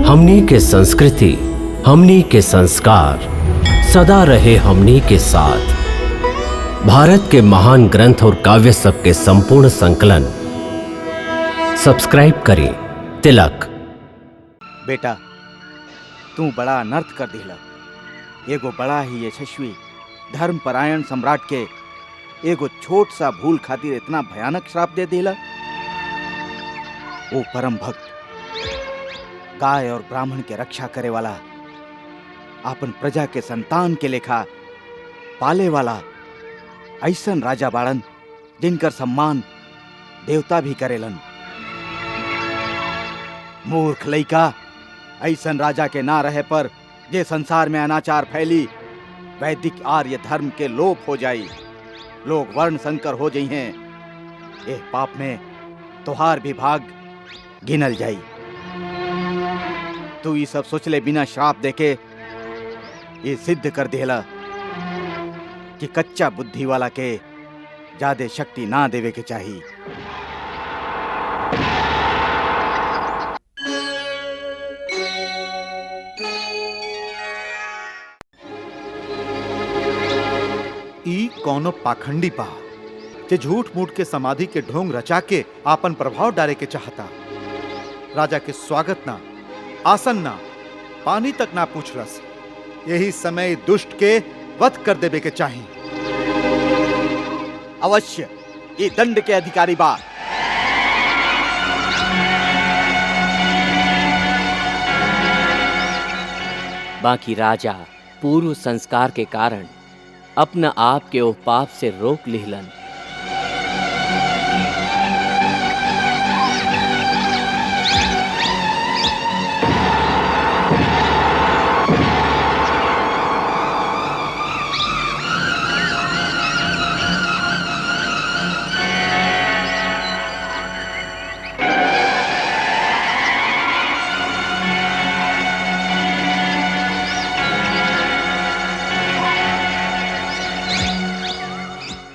हमनी के संस्कृति, हमनी के संस्कार सदा रहे हमनी के साथ। भारत के महान ग्रंथ और काव्य सब के संपूर्ण संकलन सब्सक्राइब करें तिलक। बेटा, तू बड़ा अनर्थ कर दिला। एगो बड़ा ही यशस्वी धर्मपरायण सम्राट के एगो छोट सा भूल खातिर इतना भयानक श्राप दे दिला। वो परम भक्त, गाय और ब्राह्मण के रक्षा करे वाला, आपन प्रजा के संतान के लेखा पाले वाला ऐसन राजा बाड़न जिनकर सम्मान देवता भी करेलन। मूर्ख लइका, ऐसन राजा के ना रहे पर जे संसार में अनाचार फैली, वैदिक आर्य धर्म के लोप हो जाई, लोग वर्ण संकर हो जाई हैं। ए पाप में तोहार भी भाग गिनल जाई। तू ये सब सोचले बिना श्राप देके ये सिद्ध कर देला कि कच्चा बुद्धि वाला के ज्यादा शक्ति ना देवे के चाहिए। ई कौनो पाखंडी पा जे झूठ मूठ के समाधि के ढोंग रचा के आपन प्रभाव डाले के चाहता। राजा के स्वागत ना, आसन ना, पानी तक ना पूछलस। यही समय दुष्ट के वध कर देवे के चाहिए। अवश्य ये दंड के अधिकारी बा। बाकी राजा पूर्व संस्कार के कारण अपना आप के ओ पाप से रोक लिहलन।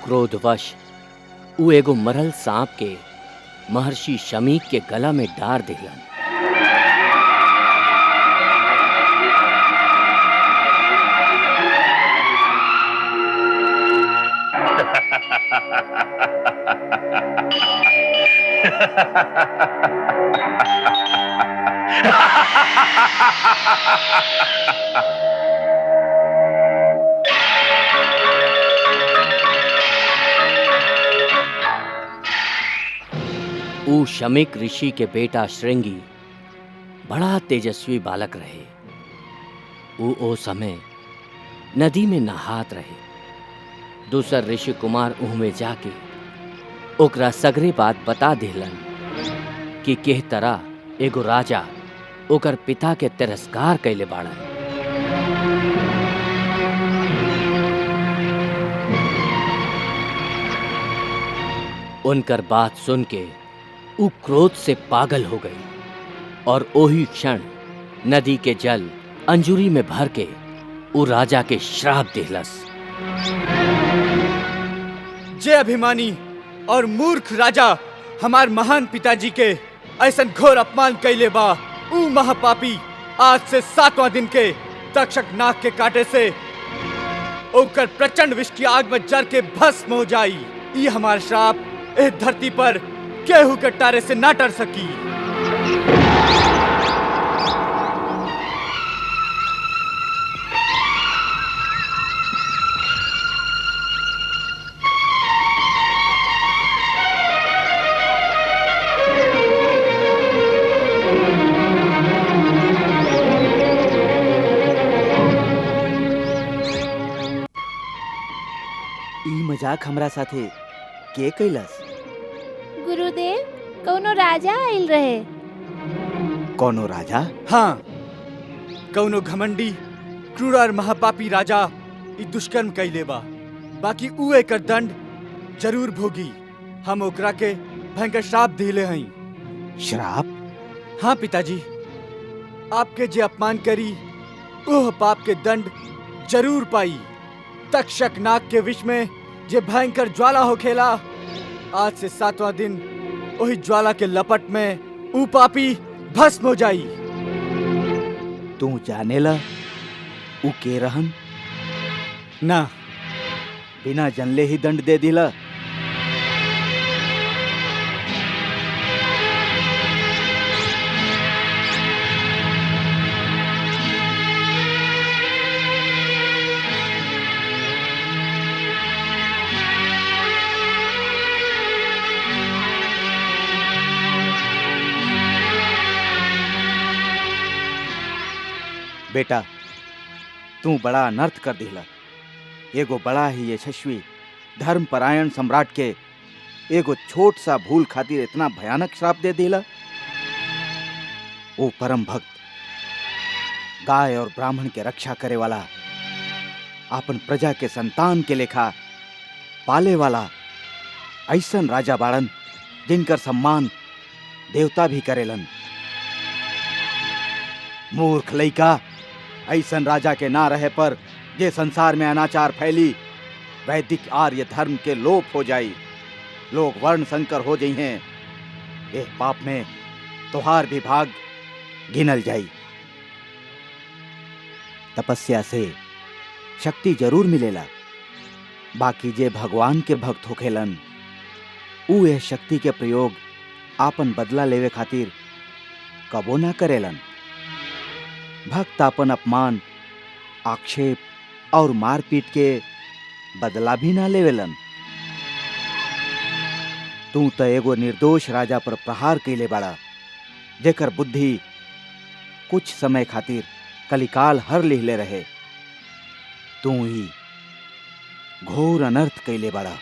क्रोधवश उ एगो मरल सांप के महर्षि शमीक के गला में डार दिलन। ऊ शमीक ऋषि के बेटा श्रृंगी बड़ा तेजस्वी बालक रहे। ऊ ओ समय नदी में नहात रहे। दूसर ऋषि कुमार उहमे जाके ओकरा सगरे बात बता दिलन कि किह तरह एगो राजा ओकर पिता के तिरस्कार कैले बाड़ा। उनकर बात सुन के उ क्रोध से पागल हो गई और ओही क्षण नदी के जल अंजुरी में भर के उ राजा के श्राप दिलस। जे अभिमानी और मूर्ख राजा हमार महान पिताजी के ऐसन घोर अपमान कैले बा, ऊ महापापी आज से 7वां दिन के तक्षक नाग के काटे से ओकर प्रचंड विष की आग में जर के भस्म हो जाई। ई हमार श्राप इस धरती पर केहू के टारे से ना टर सकी। ई मजाक हमरा साथे के कैलस? गुरुदेव, कौनो राजा आइल रहे। कौनो राजा? हाँ, कौनो घमंडी क्रूर और महापापी राजा ई दुष्कर्म कैले बा। बाकी ऊ एकर दंड जरूर भोगी। हम ओकरा के भयंकर श्राप दिले हई। श्राप? हाँ पिताजी, आपके जे अपमान करी ओह पाप के दंड जरूर पाई। तक्षक नाग के विष में जे भयंकर ज्वाला हो खेला, आज से 7वां दिन वही ज्वाला के लपट में ऊ पापी भस्म हो जाई। तू जानेला ऊ के रहन? ना। बिना जनले ही दंड दे दिला। बेटा, तू बड़ा अनर्थ कर दिला। एगो बड़ा ही यशस्वी धर्मपरायण सम्राट के एगो छोट सा भूल खातिर इतना भयानक श्राप दे दिला। वो परम भक्त गाय और ब्राह्मण के रक्षा करे वाला, आपन प्रजा के संतान के लेखा पाले वाला ऐसन राजा बाड़न जिनकर सम्मान देवता भी करेलन। मूर्ख लइका, ऐसन राजा के ना रहे पर जे संसार में अनाचार फैली, वैदिक आर्य धर्म के लोप हो जाई, लोग वर्ण संकर हो जाई हैं। ये पाप में तोहार भी भाग गिनल जाई। तपस्या से शक्ति जरूर मिलेला, बाकी जे भगवान के भक्त होखेलन ऊ यह शक्ति के प्रयोग आपन बदला लेवे खातिर कबो ना करेलन। भक्त आपन अपमान, आक्षेप और मारपीट के बदला भी ना लेवेलन। तू तो एगो निर्दोष राजा पर प्रहार कैले बाड़ा, जेकर बुद्धि कुछ समय खातिर कलिकाल हर लिहले रहे। तू ही घोर अनर्थ कैले बाड़ा।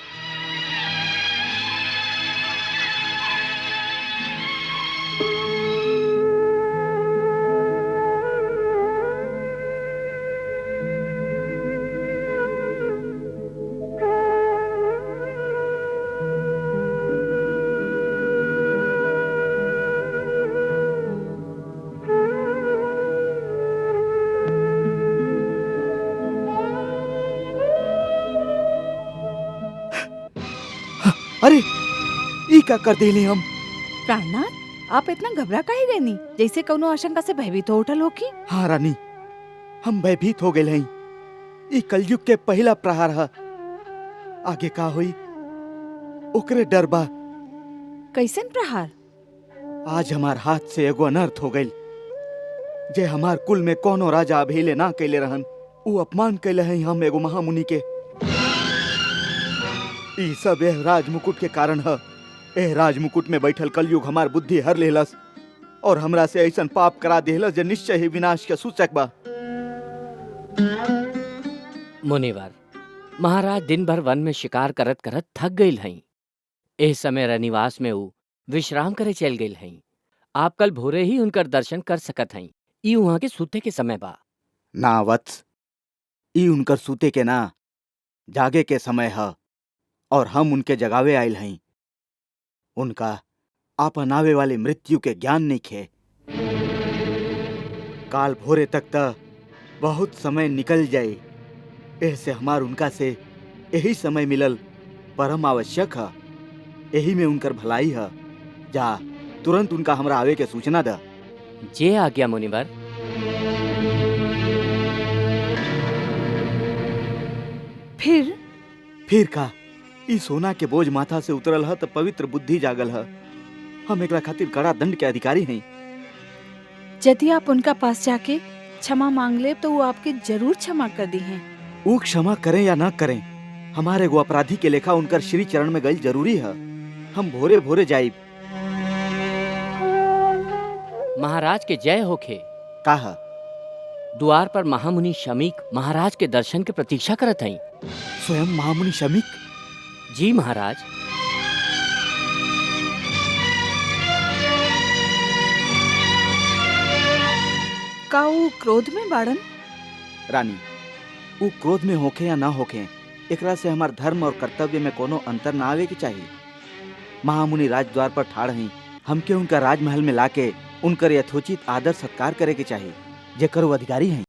अरे ई का कर देली हम? प्राणनाथ, आप इतना घबरा काहे गईनी? जैसे कौनो आशंका से भयभीत हो उठल हो की? हाँ रानी, हम भयभीत हो गए हई। ई कलयुग के पहला प्रहार है। आगे का होई ओकरे डर बा। कैसन प्रहार? आज हमार हाथ से एगो अनर्थ हो गइल, जे हमार कुल में कोनो राजा अभिले ना कैले रहन। ऊ अपमान कैले हई हम एगो महामुनि के। ई सब एह राजमुकुट के कारण है। एह राजमुकुट में बैठल कलयुग हमार बुद्धि हर लेहलस और हमरा से ऐसन पाप करा देहलस जे निश्चय ही विनाश के सूचक बा। मुनिवर, महाराज दिन भर वन में शिकार करत करत थक गईल हई। एह समय रनिवास में ऊ विश्राम करे चल गईल हई। आप कल भोरे ही उनकर दर्शन कर सकत हई। ई वहाँ के सूते के समय बा। ना वत्स, ई उनकर सूते के ना, जागे के समय है और हम उनके जगावे आयल हई। उनका आपन आवे वाली मृत्यु के ज्ञान नहीं खे। काल भोरे तक त बहुत समय निकल जाए। ऐसे हमार उनका से यही समय मिलल परम आवश्यक है। यही में उनकर भलाई है। जा तुरंत उनका हमरा आवे के सूचना द। जे आज्ञा मुनिवर। फिर का ई सोना के बोझ माथा से उतरल है तो पवित्र बुद्धि जागल है। हम एकरा खातिर कड़ा दंड के अधिकारी हैं। यदि आप उनका पास जाके क्षमा मांग ले तो वो आपके जरूर क्षमा कर दी हैं। वो क्षमा करें या ना करें, हमारे वो अपराधी के लेखा उनकर श्री चरण में गई जरूरी है। हम भोरे भोरे जाइब। महाराज के जय होखे। कहा द्वार पर महामुनि शमीक महाराज के दर्शन के प्रतीक्षा करत हई। स्वयं महामुनि शमीक? जी महाराज। का वो क्रोध में बाड़न? रानी, वो क्रोध में होखे या ना होखे, एकरा से हमार धर्म और कर्तव्य में कोनो अंतर ना आवे के चाहिए। महामुनि राजद्वार पर ठाड़ हई, हमके उनका राजमहल में लाके उनकर यथोचित आदर सत्कार करे के चाहिए, जेकर वो अधिकारी हैं।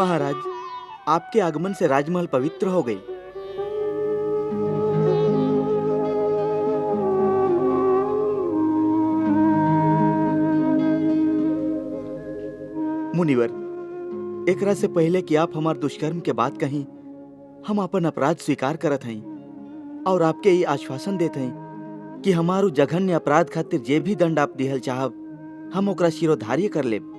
महाराज, आपके आगमन से राजमहल पवित्र हो गई। मुनिवर, एकरा से पहले कि आप हमार दुष्कर्म के बात कहीं, हम अपन अपराध स्वीकार करत हई और आपके ये आश्वासन देते हैं कि हमारू जघन्य अपराध खातिर जे भी दंड आप दिहल चाहब, हम ओकरा शिरोधार्य कर लेब।